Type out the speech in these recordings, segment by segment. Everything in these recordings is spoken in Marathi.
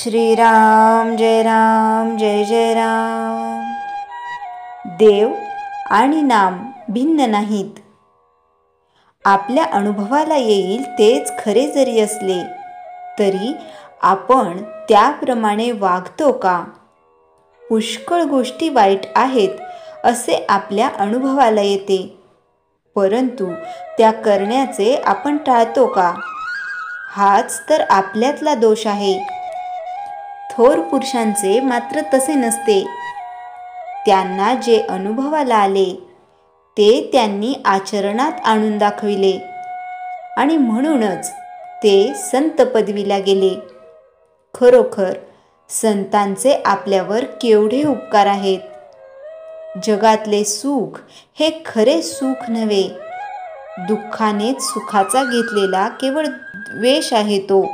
श्रीराम जय जय राम। देव आणि नाम भिन्न नाहीत। आपल्या अनुभवाला येईल तेच खरे जरी असले तरी आपण त्याप्रमाणे वागतो का? पुष्कळ गोष्टी वाईट आहेत असे आपल्या अनुभवाला येते, परंतु त्या करण्याचे आपण टाळतो का? हाच तर आपल्यातला दोष आहे। थोर पुरुषांचे मात्र तसे नसते। त्यांना जे अनुभवाला आले ते त्यांनी आचरणात आणून दाखविले आणि म्हणूनच ते संत पदवीला गेले। खरोखर संतांचे आपल्यावर केवढे उपकार आहेत। जगातले सुख हे खरे सुख नव्हे, दुःखानेच सुखाचा घेतलेला केवळ द्वेष आहे तो।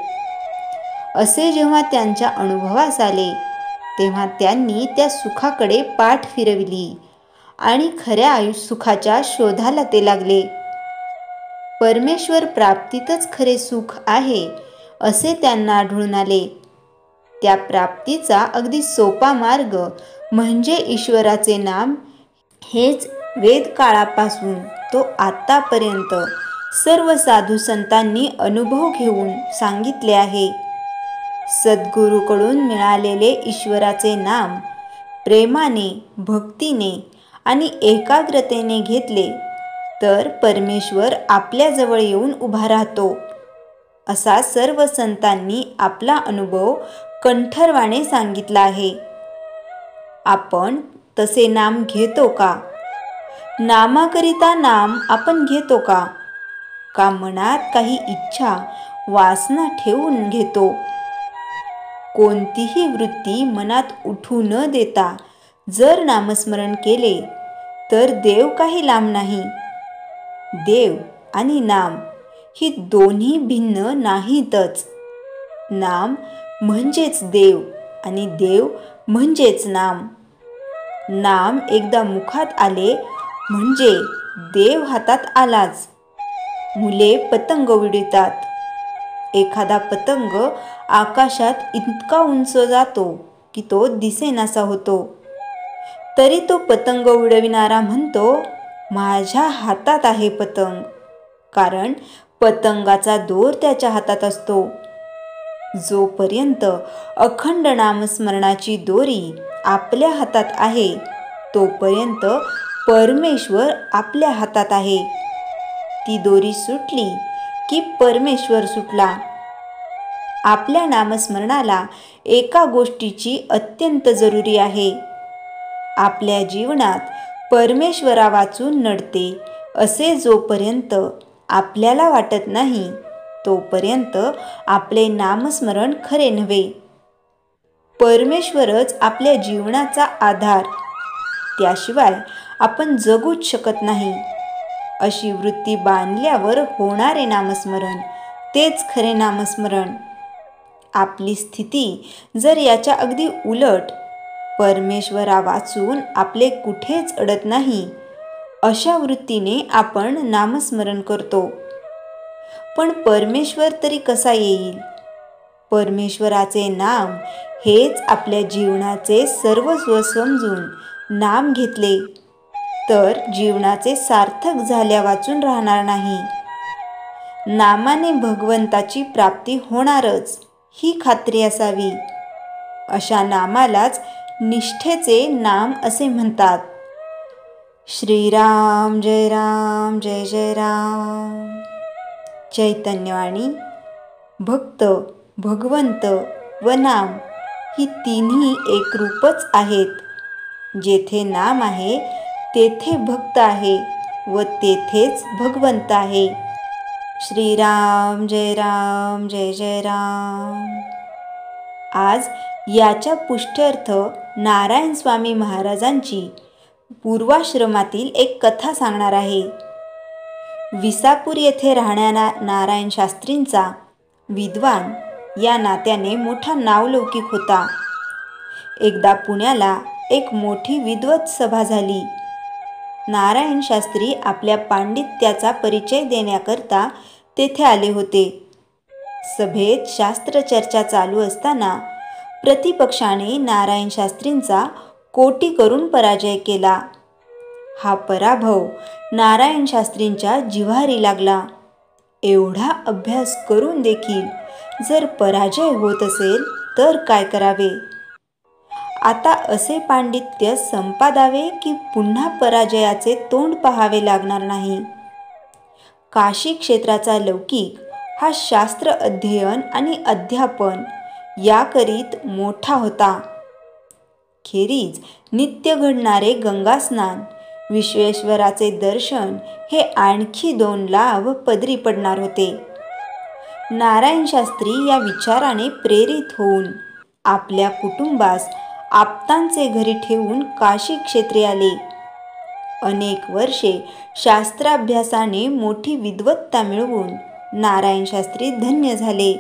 असे जेव्हा त्यांच्या अनुभवास आले तेव्हा त्यांनी त्या सुखाकडे पाठ फिरविली आणि खऱ्या सुखाच्या शोधाला ते लागले। परमेश्वर प्राप्तीतच खरे सुख आहे असे त्यांना आढळून आले। त्या प्राप्तीचा अगदी सोपा मार्ग म्हणजे ईश्वराचे नाम। हेच वेदकाळापासून तो आतापर्यंत सर्व साधू संतांनी अनुभव घेऊन सांगितले आहे। सद्गुरूकडून मिळालेले ईश्वराचे नाम प्रेमाने, भक्तीने आणि एकाग्रतेने घेतले तर परमेश्वर आपल्याजवळ येऊन उभा राहतो, असा सर्व संतांनी आपला अनुभव कंठरवाने सांगितला आहे। आपण तसे नाम घेतो का? नामाकरिता नाम आपण घेतो का? का मनात काही इच्छा, वासना ठेवून घेतो? कोणतीही वृत्ती मनात उठू न देता जर नामस्मरण केले तर देव काही लांब नाही। देव आणि नाम ही दोन्ही भिन्न नाहीतच। नाम म्हणजेच देव आणि देव म्हणजेच नाम। नाम एकदा मुखात आले म्हणजे देव हातात आलाच। मुले पतंग उडवितात। एखादा पतंग आकाशात इतका उंच जातो की तो दिसेनासा होतो, तरी तो पतंग उडविणारा म्हणतो, माझ्या हातात आहे पतंग, कारण पतंगाचा दोर त्याच्या हातात असतो। जोपर्यंत अखंड नामस्मरणाची दोरी आपल्या हातात आहे तोपर्यंत परमेश्वर आपल्या हातात आहे। ती दोरी सुटली की परमेश्वर सुटला। आपल्या नामस्मरणाला एका गोष्टीची अत्यंत जरुरी आहे। आपल्या जीवनात परमेश्वरावाचून नडते असे जोपर्यंत आपल्याला वाटत नाही तोपर्यंत आपले नामस्मरण खरे नव्हे। परमेश्वरच आपल्या जीवनाचा आधार, त्याशिवाय आपण जगूच शकत नाही अशी वृत्ती बांधल्यावर होणारे नामस्मरण तेच खरे नामस्मरण। आपली स्थिती जर याच्या अगदी उलट, परमेश्वरावाचून आपले कुठेच अडत नाही अशा वृत्तीने आपण नामस्मरण करतो, पण परमेश्वर तरी कसा येईल? परमेश्वराचे नाम हेच आपल्या जीवनाचे सर्वस्व समजून नाम घेतले तर जीवनाचे सार्थक झाल्या वाचून राहणार नाही। नामाने भगवंताची प्राप्ती होणारच ही खात्री असावी। अशा नामालाच निष्ठेचे नाम असे म्हणतात। श्रीराम जय जय राम। चैतन्यवाणी भक्त, भगवंत व नाम ही तिन्ही एकरूपच आहेत। जेथे नाम आहे तेथे भक्त आहे व तेथेच भगवंत आहे। श्रीराम जय जय राम। आज याच्या पुष्ट्यर्थ नारायण स्वामी महाराजांची पूर्वाश्रमातील एक कथा सांगणार आहे। विसापूर येथे राहणाऱ्या नारायण शास्त्रींचा विद्वान या नात्याने मोठा नावलौकिक होता। एकदा पुण्याला एक मोठी विद्वत सभा झाली। नारायण शास्त्री आपल्या पांडित्याचा परिचय देण्याकरता तेथे आले होते। सभेत शास्त्रचर्चा चालू असताना प्रतिपक्षाने नारायण शास्त्रींचा कोटी करून पराजय केला. हा पराभव नारायण शास्त्रींच्या जिव्हारी लागला. एवढा अभ्यास करून देखील जर पराजय होत असेल तर काय करावे? आता असे पांडित्य संपादावे की पुन्हा पराजयाचे तोंड पाहावे लागणार नाही? काशी क्षेत्राचा लौकिक हा शास्त्र अध्ययन आणि अध्यापन याकरीत मोठा होता. खेरीज नित्य घडणारे गंगास्नान, विश्वेश्वराचे दर्शन हे आणखी 2 लाभ पदरी पडणार होते. नारायण शास्त्री या विचाराने प्रेरित होऊन आपल्या कुटुंबास आप्तांचे घरी ठेवून काशी क्षेत्री आले. अनेक वर्षे शास्त्राभ्यासाने मोठी विद्वत्ता मिळवून नारायण शास्त्री धन्य झाले.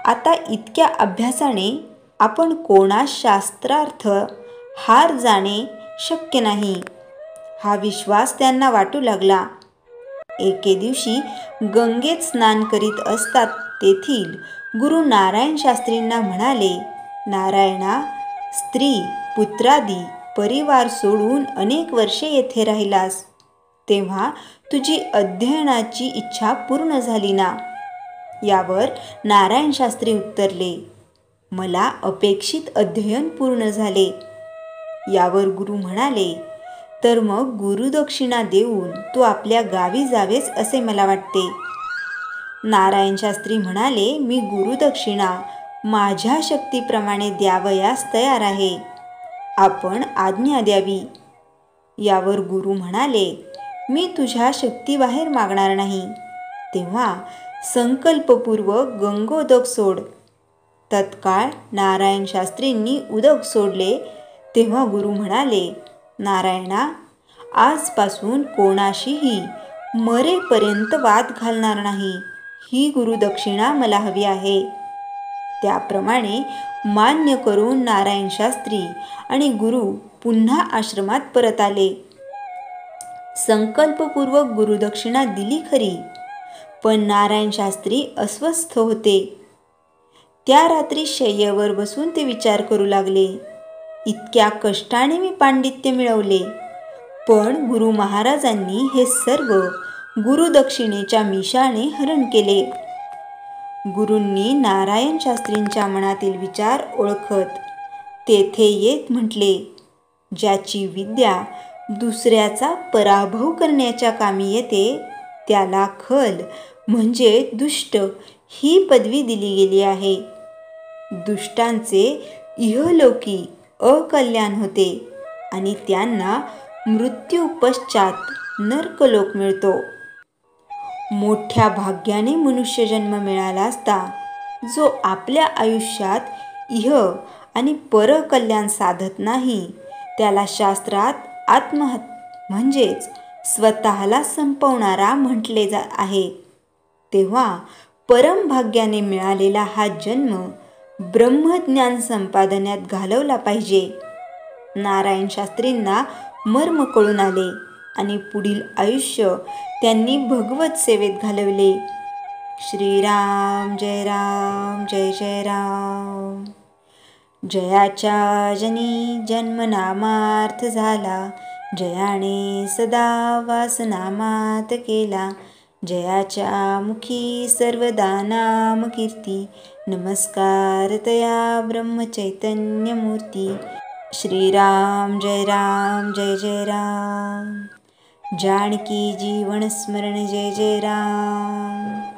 आता इतक्या अभ्यासाने आपण कोणास शास्त्रार्थ हार जाणे शक्य नाही, हा विश्वास त्यांना वाटू लागला. एके दिवशी गंगेत स्नान करीत असतात तेथील गुरु नारायण शास्त्रींना म्हणाले, नारायणा, स्त्री पुत्रादी परिवार सोडून अनेक वर्षे येथे राहिलास, तेव्हा तुझी अध्ययनाची इच्छा पूर्ण झाली ना? यावर नारायण शास्त्री उत्तरले, मला अपेक्षित अध्ययन पूर्ण झाले. यावर गुरु म्हणाले, तर मग गुरुदक्षिणा देऊन तू आपल्या गावी जावेस असे मला वाटते. नारायण शास्त्री म्हणाले, मी गुरुदक्षिणा माझ्या शक्तीप्रमाणे द्यावयास तयार आहे, आपण आज्ञा द्यावी. यावर गुरु म्हणाले, मी तुझ्या शक्तीबाहेर मागणार नाही, तेव्हा संकल्पपूर्वक गंगोदक सोड. तत्काळ नारायण शास्त्रींनी उदक सोडले. तेव्हा गुरु म्हणाले, नारायणा, आजपासून कोणाशीही मरेपर्यंत वाद घालणार नाही, ही गुरुदक्षिणा मला हवी आहे. त्याप्रमाणे मान्य करून नारायण शास्त्री आणि गुरु पुन्हा आश्रमात परत आले. संकल्पपूर्वक गुरुदक्षिणा दिली खरी, पण नारायण शास्त्री अस्वस्थ होते. त्या रात्री शय्येवर बसून ते विचार करू लागले, इतक्या कष्टाने मी पांडित्य मिळवले, पण गुरु महाराजांनी हे सर्व गुरुदक्षिणेच्या मिशाने हरण केले. गुरूंनी नारायण शास्त्रींच्या मनातील विचार ओळखत तेथे येत म्हटले, ज्याची विद्या दुसऱ्याचा पराभव करण्याच्या कामी येते त्याला खल म्हणजे दुष्ट ही पदवी दिली गेली आहे. दुष्टांचे इहलोकी अकल्याण होते आणि त्यांना मृत्यू पश्चात नरकलोक मिळतो. मोठ्या भाग्याने मनुष्यजन्म मिळाला असता जो आपल्या आयुष्यात इह आणि परकल्याण साधत नाही, त्याला शास्त्रात म्हणजेच स्वतःला संपवणारा म्हटले आहे. तेव्हा परमभाग्याने मिळालेला हा जन्म ब्रह्मज्ञान संपादण्यात घालवला पाहिजे. नारायण शास्त्रींना मर्म कळून आले आणि पुढील आयुष्य त्यांनी भगवत सेवेत घालवले. श्रीराम जय राम जय जय राम. जयाच्या जनी जन्मनामार्थ झाला, जयाने सदा वासनामात केला. जयाच्या मुखी सर्वदा नाम कीर्ती, नमस्कार तया ब्रह्मचैतन्य मूर्ती. श्रीराम जय जय राम. जानकी जीवन स्मरण जय जय राम.